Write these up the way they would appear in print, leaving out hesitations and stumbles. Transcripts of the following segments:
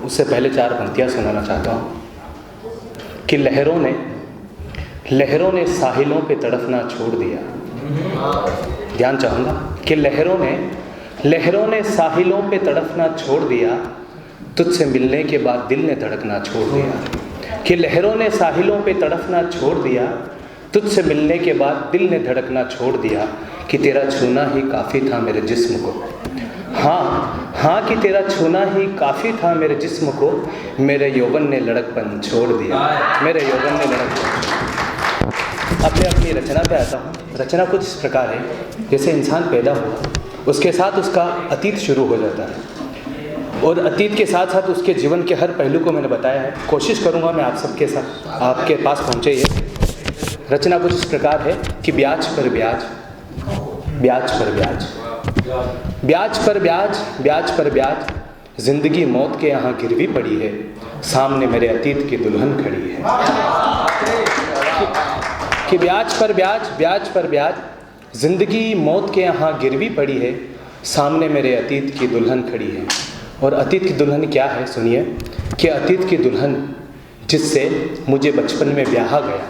उससे पहले 4 पंक्तियाँ सुनाना चाहता हूँ कि लहरों ने साहिलों पे तड़फना छोड़ दिया। ध्यान चाहूँगा कि लहरों ने साहिलों पे तड़फना छोड़ दिया, तुझसे मिलने के बाद दिल ने धड़कना छोड़ दिया। कि लहरों ने साहिलों पे तड़फना छोड़ दिया, तुझसे मिलने के बाद दिल ने धड़कना छोड़ दिया। कि तेरा छूना ही काफ़ी था मेरे जिस्म को, हाँ कि तेरा छूना ही काफ़ी था मेरे जिस्म को, मेरे यौवन ने लड़कपन छोड़ दिया, मेरे यौवन ने लड़कपन। अपनी रचना पे आता हूँ। रचना कुछ इस प्रकार है, जैसे इंसान पैदा हुआ, उसके साथ उसका अतीत शुरू हो जाता है और अतीत के साथ साथ उसके जीवन के हर पहलू को मैंने बताया है। कोशिश करूँगा मैं आप सबके साथ आपके पास पहुँचे। ये रचना कुछ इस प्रकार है कि ब्याज पर ब्याज, ब्याज पर ब्याज, ब्याज पर ब्याज, ब्याज पर ब्याज, जिंदगी मौत के यहाँ गिरवी पड़ी है, सामने मेरे अतीत की दुल्हन खड़ी है। कि ब्याज पर ब्याज, ब्याज पर ब्याज, जिंदगी मौत के यहाँ गिरवी पड़ी है, सामने मेरे अतीत की दुल्हन खड़ी है। और अतीत की दुल्हन क्या है सुनिए, कि अतीत की दुल्हन जिससे मुझे बचपन में ब्याहा गया,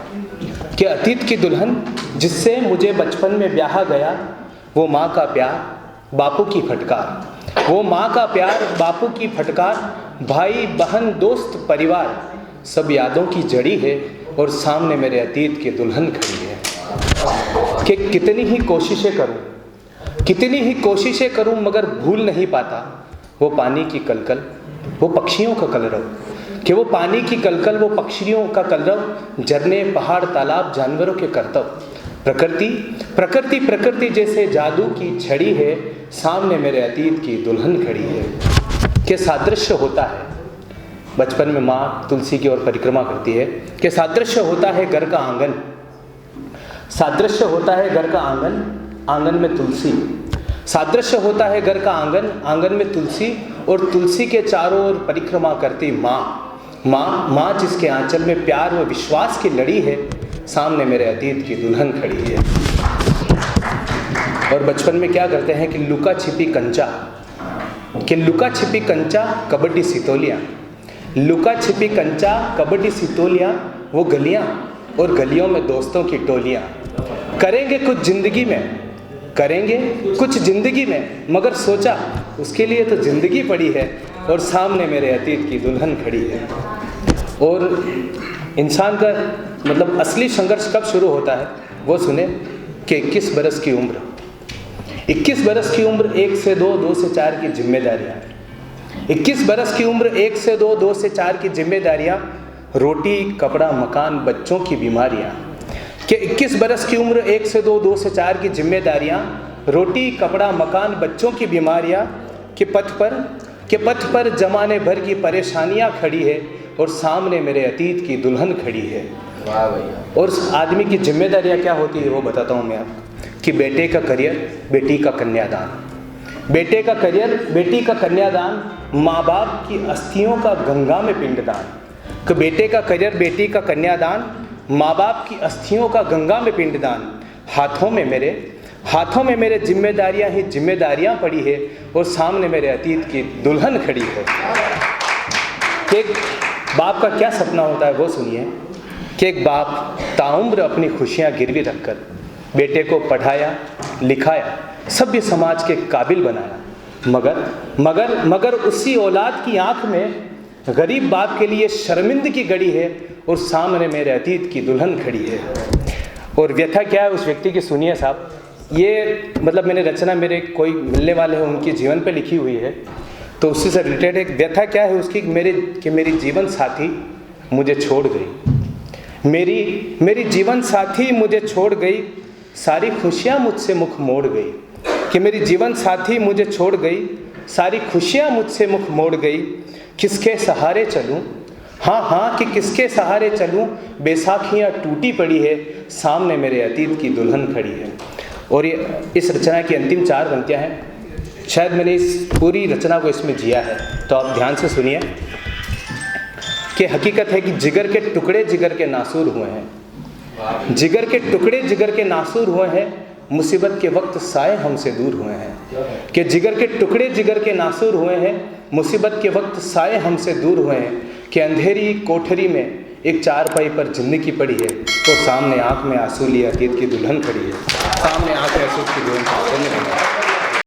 कि अतीत की दुल्हन जिससे मुझे बचपन में ब्याहा गया, वो माँ का प्यार बापू की फटकार, वो माँ का प्यार बापू की फटकार, भाई बहन दोस्त परिवार सब यादों की जड़ी है, और सामने मेरे अतीत की दुल्हन खड़ी है। कि कितनी ही कोशिशें करूं मगर भूल नहीं पाता वो पानी की कलकल, वो पक्षियों का कलरव, कि वो पानी की कलकल, वो पक्षियों का कलरव, झरने पहाड़ तालाब जानवरों के करतब, प्रकृति जैसे जादू की छड़ी है, सामने मेरे अतीत की दुल्हन खड़ी है। कि सादृश्य होता है, बचपन में माँ तुलसी की ओर परिक्रमा करती है, कि सादृश्य होता है घर का आंगन, सादृश्य होता है घर का आंगन, आंगन में तुलसी, सादृश्य होता है घर का आंगन, आंगन में तुलसी, और तुलसी के चारों ओर परिक्रमा करती माँ जिसके आंचल में प्यार व विश्वास की लड़ी है, सामने मेरे अतीत की दुल्हन खड़ी है। और बचपन में क्या करते हैं कि लुका छिपी कंचा कबड्डी सितोलियाँ, लुका छिपी कंचा कबड्डी सितोलियाँ, वो गलियाँ और गलियों में दोस्तों की टोलियाँ, करेंगे कुछ जिंदगी में मगर सोचा उसके लिए तो जिंदगी पड़ी है, और सामने मेरे अतीत की दुल्हन खड़ी है। और इंसान का मतलब असली संघर्ष कब शुरू होता है वो सुने, कि 21 बरस की उम्र, 21 बरस की उम्र, 1 से 2, 2 से 4 की जिम्मेदारियाँ, 21 बरस की उम्र, 1 से 2, 2 से 4 की जिम्मेदारियाँ, रोटी कपड़ा मकान बच्चों की बीमारियाँ। कि 21 बरस की उम्र, 1 से 2, 2 से 4 की जिम्मेदारियाँ, रोटी कपड़ा मकान बच्चों की बीमारियाँ, कि पथ पर जमाने भर की परेशानियाँ खड़ी है, और सामने मेरे अतीत की दुल्हन खड़ी है। वाह भैया। और उस आदमी की जिम्मेदारियाँ क्या होती है वो बताता हूँ मैं आपको, कि बेटे का करियर बेटी का कन्यादान, बेटे का करियर बेटी का कन्यादान, माँ बाप की अस्थियों का गंगा में पिंडदान। कि बेटे का करियर बेटी का कन्यादान, माँ बाप की अस्थियों का गंगा में पिंडदान, हाथों में मेरे जिम्मेदारियाँ ही जिम्मेदारियाँ पड़ी है, और सामने मेरे अतीत की दुल्हन खड़ी है। कि एक बाप का क्या सपना होता है वो सुनिए, कि एक बाप ताउम्र अपनी खुशियाँ गिरवी रखकर बेटे को पढ़ाया लिखाया, सभ्य समाज के काबिल बनाया, मगर उसी औलाद की आंख में गरीब बाप के लिए शर्मिंदगी गड़ी है, और सामने मेरे अतीत की दुल्हन खड़ी है। और व्यथा क्या है उस व्यक्ति की सुनिए साहब, ये मतलब मैंने रचना मेरे कोई मिलने वाले हैं उनके जीवन पे लिखी हुई है, तो उससे से रिलेटेड एक व्यथा क्या है उसकी, कि मेरी जीवन साथी मुझे छोड़ गई, मेरी जीवन साथी मुझे छोड़ गई, सारी खुशियाँ मुझसे मुख मोड़ गई। कि मेरी जीवन साथी मुझे छोड़ गई, सारी खुशियाँ मुझसे मुख मोड़ गई, किसके सहारे चलूँ, हाँ कि किसके सहारे चलूँ, बैसाखियाँ टूटी पड़ी है, सामने मेरे अतीत की दुल्हन खड़ी है। और ये इस रचना की अंतिम 4 पंक्तियाँ हैं, शायद मैंने इस पूरी रचना को इसमें जिया है, तो आप ध्यान से सुनिए। कि हकीकत है कि जिगर के टुकड़े जिगर के नासूर हुए हैं, जिगर के टुकड़े जिगर के नासूर हुए हैं, मुसीबत के वक्त साए हमसे दूर हुए हैं, कि जिगर के टुकड़े जिगर के नासूर हुए हैं, मुसीबत के वक्त साए हमसे दूर हुए हैं, कि अंधेरी कोठरी में एक चारपाई पर जिंदगी पड़ी है, तो सामने आंख में आंसू लिए अतीत की दुल्हन खड़ी है, सामने आंख में आंसू की दुल्हन खड़ी है।